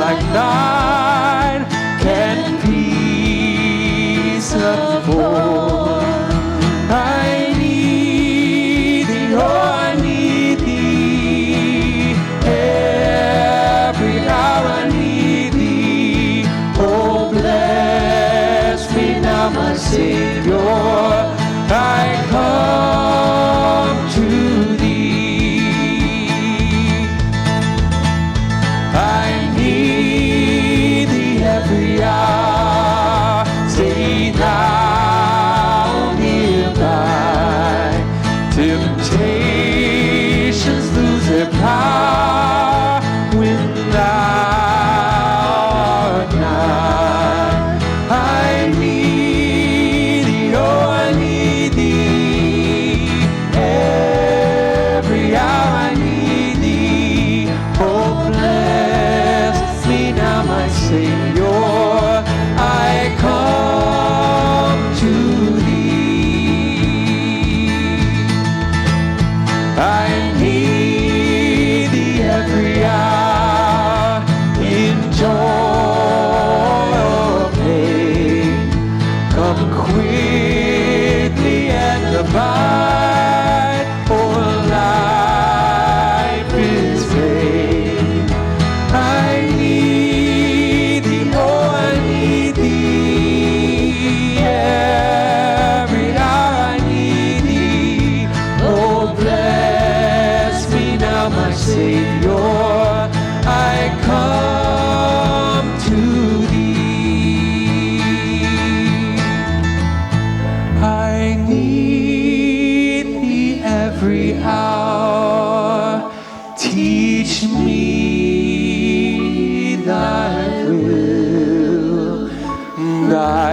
like thine can peace afford. I need thee, oh, I need thee. Every hour I need thee. Oh, bless me now, my Savior. I come to thee. I need thee every hour. Stay thou nearby. Temptations lose their power when thou art nigh. I need thee, oh, I need thee. Every hour I need thee. Oh, bless me now, my Savior. I come to thee. I need thee every hour in joy or pain. Come quickly and abide, for life is vain. I need thee, oh, I need thee. Every hour I need thee. Oh, bless me now, my Savior. I come to thee. I need thee every hour. Teach me thy will, thy